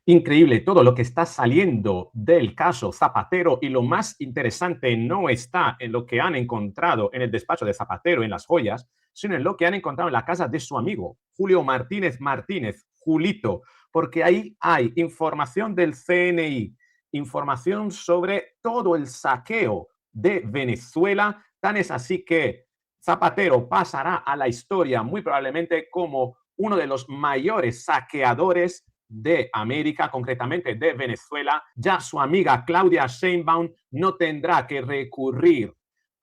Increíble todo lo que está saliendo del caso Zapatero y lo más interesante no está en lo que han encontrado en el despacho de Zapatero, en las joyas, sino en lo que han encontrado en la casa de su amigo, Julio Martínez Martínez, Julito, porque ahí hay información del CNI, información sobre todo el saqueo de Venezuela. Tan es así que Zapatero pasará a la historia muy probablemente como uno de los mayores saqueadores de América, concretamente de Venezuela. Ya su amiga Claudia Sheinbaum no tendrá que recurrir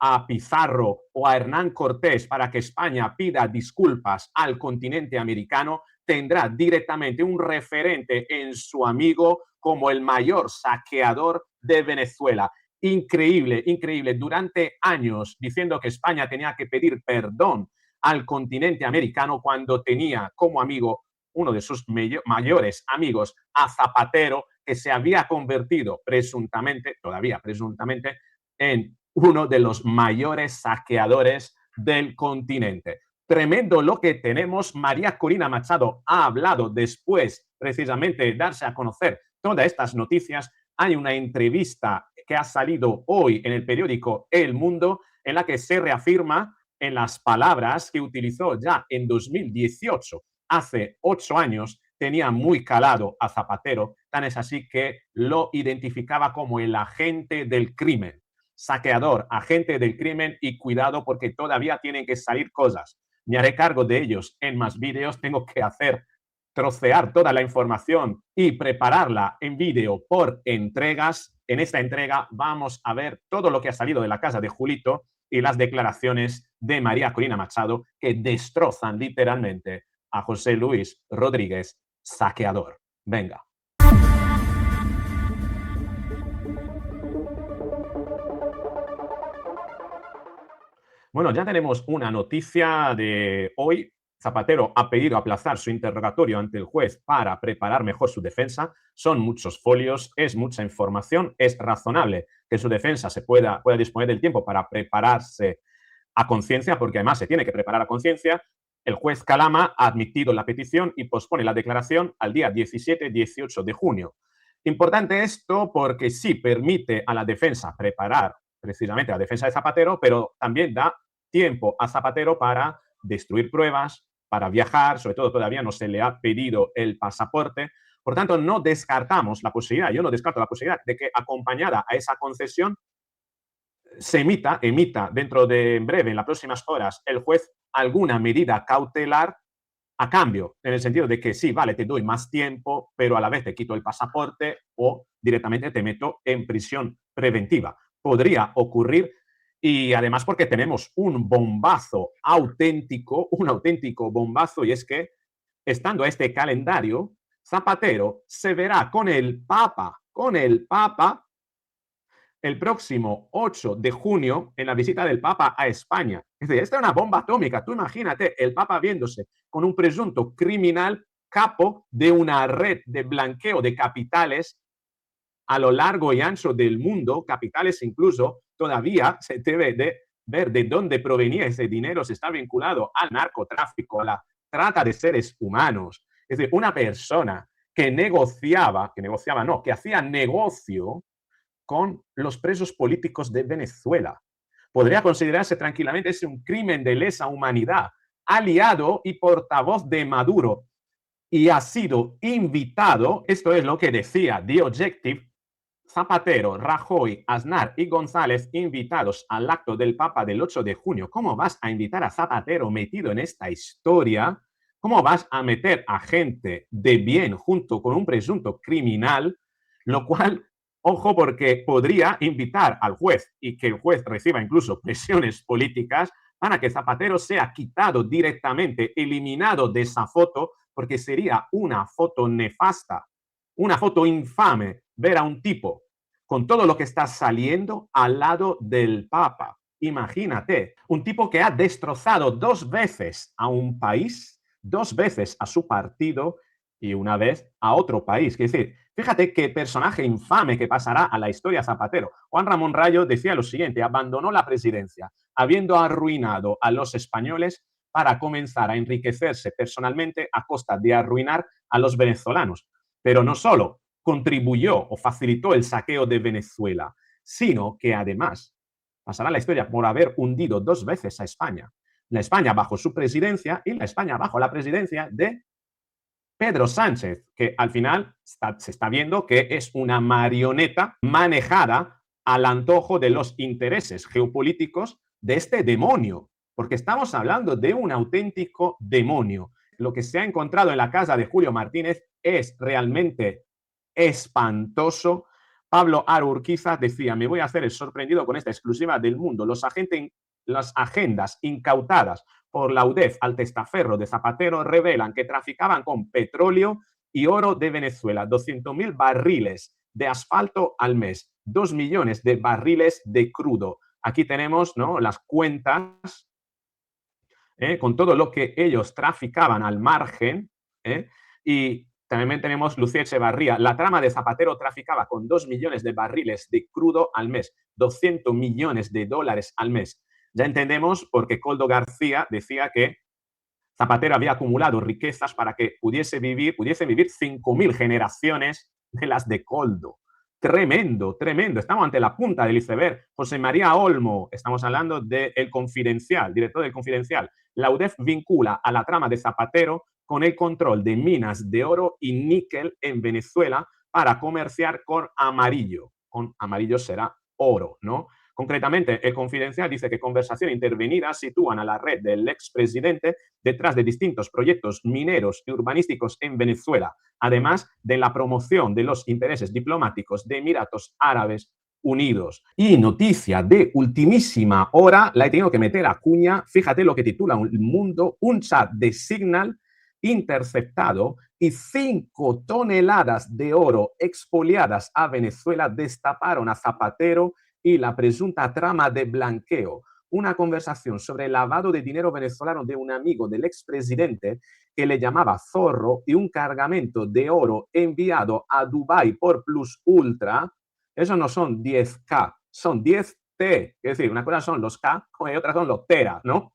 a Pizarro o a Hernán Cortés para que España pida disculpas al continente americano. Tendrá directamente un referente en su amigo como el mayor saqueador de Venezuela. Increíble, increíble. Durante años diciendo que España tenía que pedir perdón al continente americano cuando tenía como amigo uno de sus mayores amigos, a Zapatero, que se había convertido presuntamente, todavía presuntamente, en uno de los mayores saqueadores del continente. Tremendo lo que tenemos. María Corina Machado ha hablado después, precisamente, de darse a conocer todas estas noticias. Hay una entrevista que ha salido hoy en el periódico El Mundo en la que se reafirma en las palabras que utilizó ya en 2018, hace 8 años, tenía muy calado a Zapatero, tan es así que lo identificaba como el agente del crimen, saqueador, agente del crimen, y cuidado porque todavía tienen que salir cosas. Me haré cargo de ellos en más vídeos, tengo que hacer trocear toda la información y prepararla en vídeo por entregas. En esta entrega vamos a ver todo lo que ha salido de la casa de Julito y las declaraciones de María Corina Machado que destrozan literalmente a José Luis Rodríguez, saqueador. Venga. Bueno, ya tenemos una noticia de hoy. Zapatero ha pedido aplazar su interrogatorio ante el juez para preparar mejor su defensa. Son muchos folios, es mucha información, es razonable que su defensa pueda disponer del tiempo para prepararse a conciencia, porque además se tiene que preparar a conciencia. El juez Calama ha admitido la petición y pospone la declaración al día 17-18 de junio. Importante esto porque sí permite a la defensa preparar precisamente la defensa de Zapatero, pero también da tiempo a Zapatero para destruir pruebas, para viajar, sobre todo todavía no se le ha pedido el pasaporte. Por tanto, no descartamos la posibilidad, yo no descarto la posibilidad de que acompañada a esa concesión se emita dentro de en breve, en las próximas horas, el juez alguna medida cautelar a cambio, en el sentido de que sí, vale, te doy más tiempo, pero a la vez te quito el pasaporte o directamente te meto en prisión preventiva. Podría ocurrir, y además porque tenemos un bombazo auténtico, un auténtico bombazo, y es que estando a este calendario, Zapatero se verá con el Papa el próximo 8 de junio en la visita del Papa a España. Es decir, esta es una bomba atómica. Tú imagínate el Papa viéndose con un presunto criminal capo de una red de blanqueo de capitales a lo largo y ancho del mundo, capitales incluso todavía se debe de ver de dónde provenía ese dinero, se está vinculado al narcotráfico, a la trata de seres humanos. Es decir, una persona que que hacía negocio con los presos políticos de Venezuela. Podría considerarse tranquilamente ese un crimen de lesa humanidad, aliado y portavoz de Maduro, y ha sido invitado, esto es lo que decía The Objective, Zapatero, Rajoy, Aznar y González invitados al acto del Papa del 8 de junio. ¿Cómo vas a invitar a Zapatero metido en esta historia? ¿Cómo vas a meter a gente de bien junto con un presunto criminal? Lo cual, ojo, porque podría invitar al juez y que el juez reciba incluso presiones políticas para que Zapatero sea quitado directamente, eliminado de esa foto, porque sería una foto nefasta, una foto infame, ver a un tipo con todo lo que está saliendo al lado del Papa. Imagínate, un tipo que ha destrozado 2 veces a un país, 2 veces a su partido y una vez a otro país. Es decir, fíjate qué personaje infame que pasará a la historia Zapatero. Juan Ramón Rayo decía lo siguiente: abandonó la presidencia habiendo arruinado a los españoles para comenzar a enriquecerse personalmente a costa de arruinar a los venezolanos. Pero no solo contribuyó o facilitó el saqueo de Venezuela, sino que además pasará la historia por haber hundido 2 veces a España. La España bajo su presidencia y la España bajo la presidencia de Pedro Sánchez, que al final se está viendo que es una marioneta manejada al antojo de los intereses geopolíticos de este demonio, porque estamos hablando de un auténtico demonio. Lo que se ha encontrado en la casa de Julio Martínez es realmente espantoso. Pablo Arurquiza decía: me voy a hacer el sorprendido con esta exclusiva del Mundo. Las agendas incautadas por la UDEF al testaferro de Zapatero revelan que traficaban con petróleo y oro de Venezuela, 200.000 barriles de asfalto al mes, 2 millones de barriles de crudo. Aquí tenemos, ¿no?, las cuentas con todo lo que ellos traficaban al margen, y también tenemos Lucía Echevarría. La trama de Zapatero traficaba con 2 millones de barriles de crudo al mes, 200 millones de dólares al mes. Ya entendemos por qué Coldo García decía que Zapatero había acumulado riquezas para que pudiesen vivir 5.000 generaciones de las de Coldo. Tremendo, tremendo. Estamos ante la punta del iceberg. José María Olmo, estamos hablando del Confidencial, director del Confidencial. La UDEF vincula a la trama de Zapatero con el control de minas de oro y níquel en Venezuela para comerciar con amarillo. Con amarillo será oro, ¿no? Concretamente, el Confidencial dice que conversación intervenida sitúan a la red del expresidente detrás de distintos proyectos mineros y urbanísticos en Venezuela, además de la promoción de los intereses diplomáticos de Emiratos Árabes Unidos. Y noticia de ultimísima hora, la he tenido que meter a cuña, fíjate lo que titula El Mundo: un chat de Signal interceptado y 5 toneladas de oro expoliadas a Venezuela destaparon a Zapatero y la presunta trama de blanqueo. Una conversación sobre el lavado de dinero venezolano de un amigo del expresidente que le llamaba zorro y un cargamento de oro enviado a Dubái por Plus Ultra. Eso no son 10K, son 10T. Es decir, una cosa son los K y otra son los Tera, ¿no?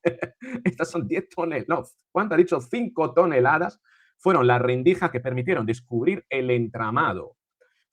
Estas son 10 toneladas. No, ¿cuánto ha dicho? 5 toneladas fueron las rendijas que permitieron descubrir el entramado.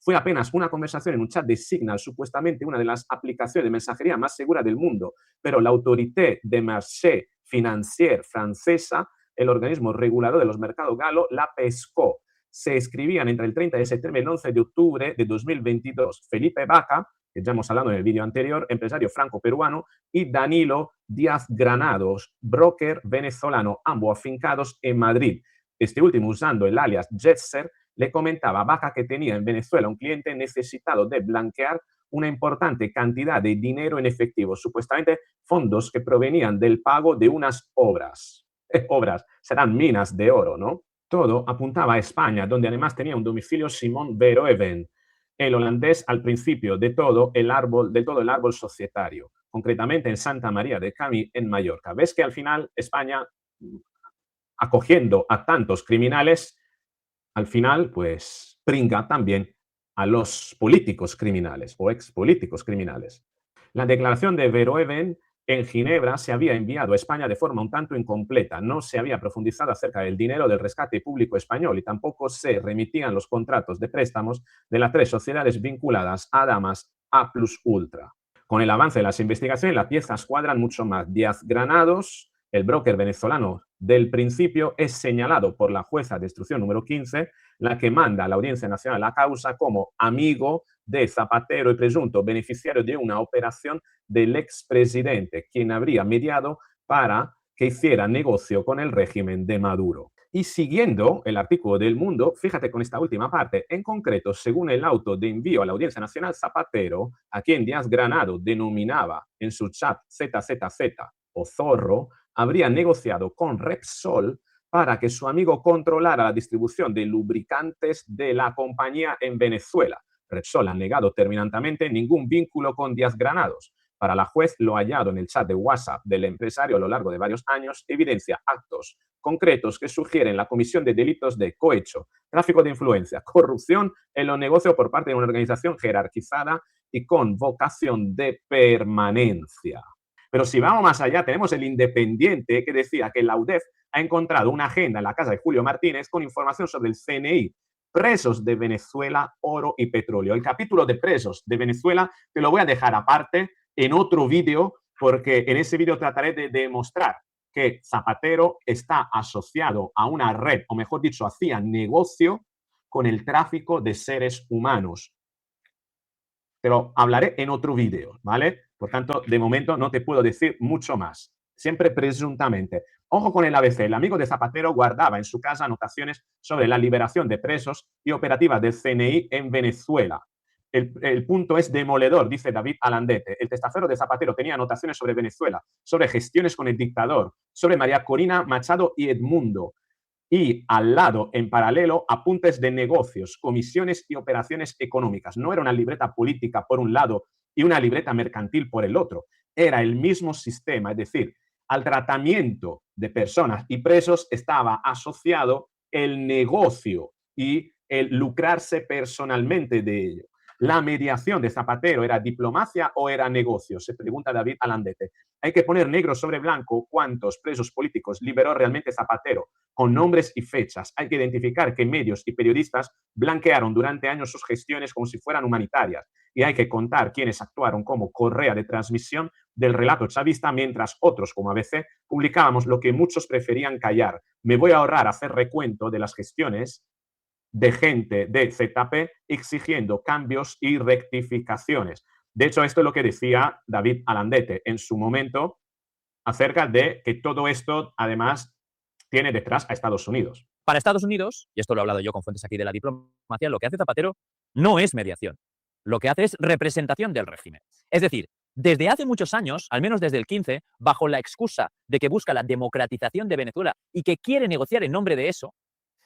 Fue apenas una conversación en un chat de Signal, supuestamente una de las aplicaciones de mensajería más seguras del mundo, pero la Autorité de Marché Financier francesa, el organismo regulador de los mercados galos, la pescó. Se escribían entre el 30 de septiembre y el 11 de octubre de 2022. Felipe Vaca, que ya hemos hablado en el vídeo anterior, empresario franco-peruano, y Danilo Díaz Granados, broker venezolano, ambos afincados en Madrid. Este último usando el alias Jetser, le comentaba a Vaca que tenía en Venezuela un cliente necesitado de blanquear una importante cantidad de dinero en efectivo, supuestamente fondos que provenían del pago de unas obras. Obras, serán minas de oro, ¿no? Todo apuntaba a España, donde además tenía un domicilio Simón Verhoeven, el holandés al principio de todo el árbol societario, concretamente en Santa María de Camí, en Mallorca. ¿Ves que al final España, acogiendo a tantos criminales, al final, pues, pringa también a los políticos criminales o expolíticos criminales? La declaración de Verhoeven en Ginebra se había enviado a España de forma un tanto incompleta. No se había profundizado acerca del dinero del rescate público español y tampoco se remitían los contratos de préstamos de las 3 sociedades vinculadas a Damas A Plus Ultra. Con el avance de las investigaciones, las piezas cuadran mucho más. Díaz Granados, el broker venezolano del principio, es señalado por la jueza de instrucción número 15, la que manda a la Audiencia Nacional la causa, como amigo de Zapatero y presunto beneficiario de una operación del expresidente, quien habría mediado para que hiciera negocio con el régimen de Maduro. Y siguiendo el artículo del Mundo, fíjate con esta última parte, en concreto, según el auto de envío a la Audiencia Nacional, Zapatero, a quien Díaz Granados denominaba en su chat ZZZ o Zorro, habría negociado con Repsol para que su amigo controlara la distribución de lubricantes de la compañía en Venezuela. Repsol ha negado terminantemente ningún vínculo con Díaz Granados. Para la juez, lo hallado en el chat de WhatsApp del empresario a lo largo de varios años evidencia actos concretos que sugieren la comisión de delitos de cohecho, tráfico de influencia, corrupción en los negocios por parte de una organización jerarquizada y con vocación de permanencia. Pero si vamos más allá, tenemos el Independiente, que decía que la UDEF ha encontrado una agenda en la casa de Julio Martínez con información sobre el CNI presos de Venezuela, oro y petróleo. El capítulo de presos de Venezuela te lo voy a dejar aparte en otro vídeo, porque en ese vídeo trataré de demostrar que Zapatero está asociado a una red, o mejor dicho, hacía negocio con el tráfico de seres humanos. Te lo hablaré en otro vídeo, ¿vale? Por tanto, de momento no te puedo decir mucho más. Siempre presuntamente. Ojo con el ABC. El amigo de Zapatero guardaba en su casa anotaciones sobre la liberación de presos y operativas del CNI en Venezuela. El punto es demoledor, dice David Alandete. El testaferro de Zapatero tenía anotaciones sobre Venezuela, sobre gestiones con el dictador, sobre María Corina Machado y Edmundo. Y al lado, en paralelo, apuntes de negocios, comisiones y operaciones económicas. No era una libreta política por un lado y una libreta mercantil por el otro. Era el mismo sistema, es decir, al tratamiento de personas y presos estaba asociado el negocio y el lucrarse personalmente de ello. ¿La mediación de Zapatero era diplomacia o era negocio? Se pregunta David Alandete. Hay que poner negro sobre blanco cuántos presos políticos liberó realmente Zapatero, con nombres y fechas. Hay que identificar que medios y periodistas blanquearon durante años sus gestiones como si fueran humanitarias. Y hay que contar quiénes actuaron como correa de transmisión del relato chavista, mientras otros, como ABC, publicábamos lo que muchos preferían callar. Me voy a ahorrar hacer recuento de las gestiones de gente de ZP exigiendo cambios y rectificaciones. De hecho, esto es lo que decía David Alandete en su momento acerca de que todo esto, además, tiene detrás a Estados Unidos. Para Estados Unidos, y esto lo he hablado yo con fuentes aquí de la diplomacia, lo que hace Zapatero no es mediación. Lo que hace es representación del régimen. Es decir, desde hace muchos años, al menos desde el 15, bajo la excusa de que busca la democratización de Venezuela y que quiere negociar en nombre de eso,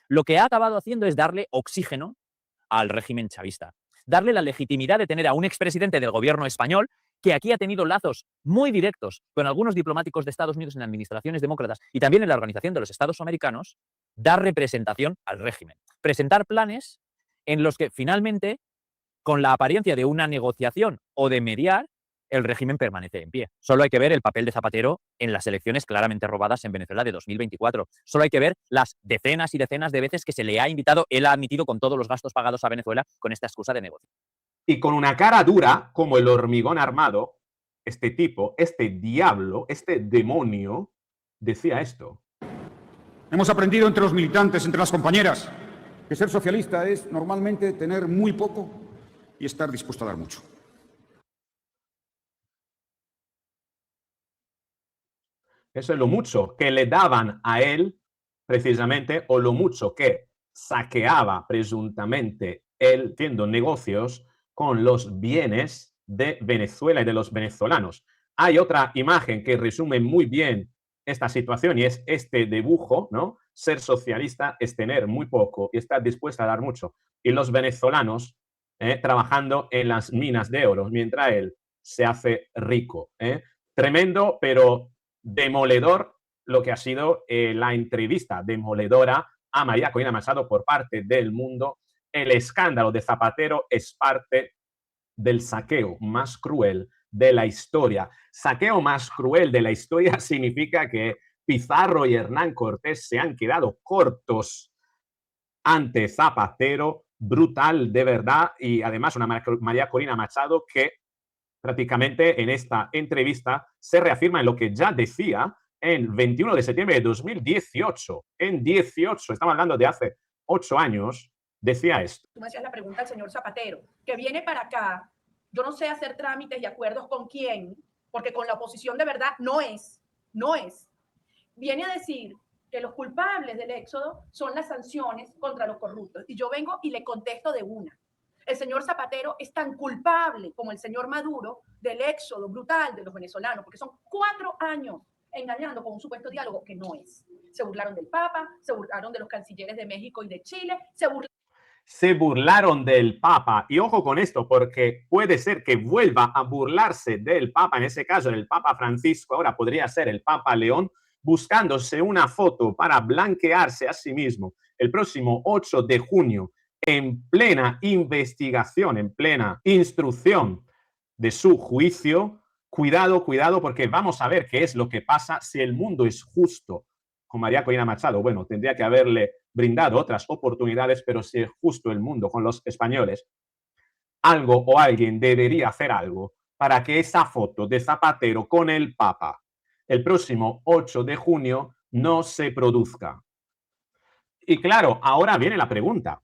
lo que ha acabado haciendo es darle oxígeno al régimen chavista. Darle la legitimidad de tener a un expresidente del gobierno español que aquí ha tenido lazos muy directos con algunos diplomáticos de Estados Unidos en administraciones demócratas y también en la Organización de los Estados Americanos, dar representación al régimen. Presentar planes en los que finalmente, con la apariencia de una negociación o de mediar, el régimen permanece en pie. Solo hay que ver el papel de Zapatero en las elecciones claramente robadas en Venezuela de 2024. Solo hay que ver las decenas y decenas de veces que se le ha invitado, él ha admitido con todos los gastos pagados a Venezuela con esta excusa de negocio. Y con una cara dura, como el hormigón armado, este tipo, este diablo, este demonio, decía esto. Hemos aprendido entre los militantes, entre las compañeras, que ser socialista es normalmente tener muy poco y estar dispuesto a dar mucho. Eso es lo mucho que le daban a él, precisamente, o lo mucho que saqueaba presuntamente él, haciendo negocios con los bienes de Venezuela y de los venezolanos. Hay otra imagen que resume muy bien esta situación y es este dibujo, ¿no? Ser socialista es tener muy poco y estar dispuesto a dar mucho. Y los venezolanos trabajando en las minas de oro, mientras él se hace rico. Tremendo, pero demoledor lo que ha sido la entrevista demoledora a María Corina Machado por parte del Mundo. El escándalo de Zapatero es parte del saqueo más cruel de la historia. Saqueo más cruel de la historia significa que Pizarro y Hernán Cortés se han quedado cortos ante Zapatero, brutal de verdad, y además una María Corina Machado que prácticamente en esta entrevista se reafirma en lo que ya decía el 21 de septiembre de 2018. En 18, estamos hablando de hace 8 años, decía esto. Tú me hacías la pregunta al señor Zapatero, que viene para acá, yo no sé hacer trámites y acuerdos con quién, porque con la oposición de verdad no es. Viene a decir que los culpables del éxodo son las sanciones contra los corruptos. Y yo vengo y le contesto de una. El señor Zapatero es tan culpable como el señor Maduro del éxodo brutal de los venezolanos, porque son 4 años engañando con un supuesto diálogo que no es. Se burlaron del Papa, se burlaron de los cancilleres de México y de Chile, se burlaron del Papa. Y ojo con esto, porque puede ser que vuelva a burlarse del Papa, en ese caso el Papa Francisco, ahora podría ser el Papa León, buscándose una foto para blanquearse a sí mismo el próximo 8 de junio en plena investigación, en plena instrucción de su juicio. Cuidado, porque vamos a ver qué es lo que pasa si el mundo es justo con María Corina Machado. Bueno, tendría que haberle brindado otras oportunidades, pero si es justo el mundo con los españoles, algo o alguien debería hacer algo para que esa foto de Zapatero con el Papa el próximo 8 de junio no se produzca. Y claro, ahora viene la pregunta.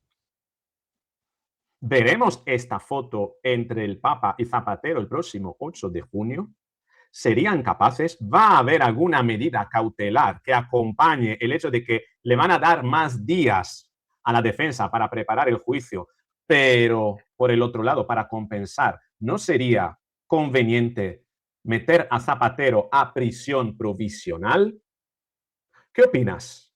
¿Veremos esta foto entre el Papa y Zapatero el próximo 8 de junio? ¿Serían capaces? ¿Va a haber alguna medida cautelar que acompañe el hecho de que le van a dar más días a la defensa para preparar el juicio? Pero, por el otro lado, para compensar, ¿no sería conveniente meter a Zapatero a prisión provisional? ¿Qué opinas?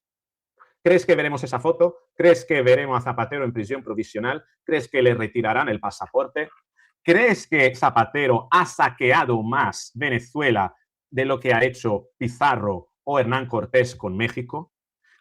¿Crees que veremos esa foto? ¿Crees que veremos a Zapatero en prisión provisional? ¿Crees que le retirarán el pasaporte? ¿Crees que Zapatero ha saqueado más Venezuela de lo que ha hecho Pizarro o Hernán Cortés con México?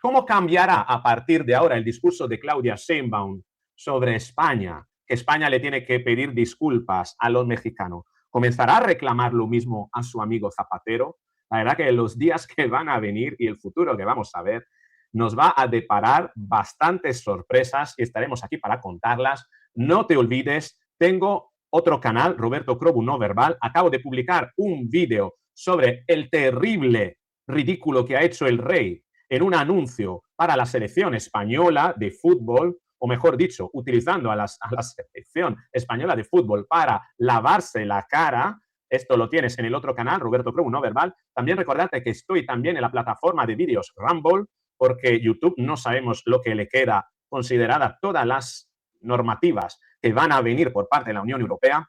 ¿Cómo cambiará a partir de ahora el discurso de Claudia Sheinbaum sobre España? Que España le tiene que pedir disculpas a los mexicanos. ¿Comenzará a reclamar lo mismo a su amigo Zapatero? La verdad que los días que van a venir y el futuro que vamos a ver nos va a deparar bastantes sorpresas y estaremos aquí para contarlas. No te olvides, tengo otro canal, Roberto Crobu No Verbal. Acabo de publicar un vídeo sobre el terrible ridículo que ha hecho el rey en un anuncio para la selección española de fútbol, o mejor dicho, utilizando a la selección española de fútbol para lavarse la cara. Esto lo tienes en el otro canal, Roberto Crobu No Verbal. También recordarte que estoy también en la plataforma de vídeos Rumble, porque YouTube no sabemos lo que le queda considerada todas las normativas que van a venir por parte de la Unión Europea.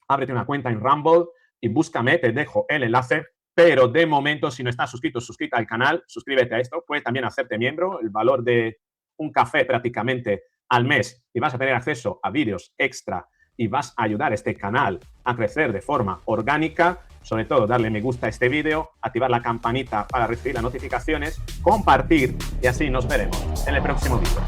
Ábrete una cuenta en Rumble y búscame, te dejo el enlace. Pero de momento, si no estás suscrito, suscríbete al canal, suscríbete a esto. Puedes también hacerte miembro, el valor de un café prácticamente al mes, y vas a tener acceso a vídeos extra y vas a ayudar a este canal a crecer de forma orgánica. Sobre todo, darle me gusta a este vídeo, activar la campanita para recibir las notificaciones, compartir y así nos veremos en el próximo vídeo.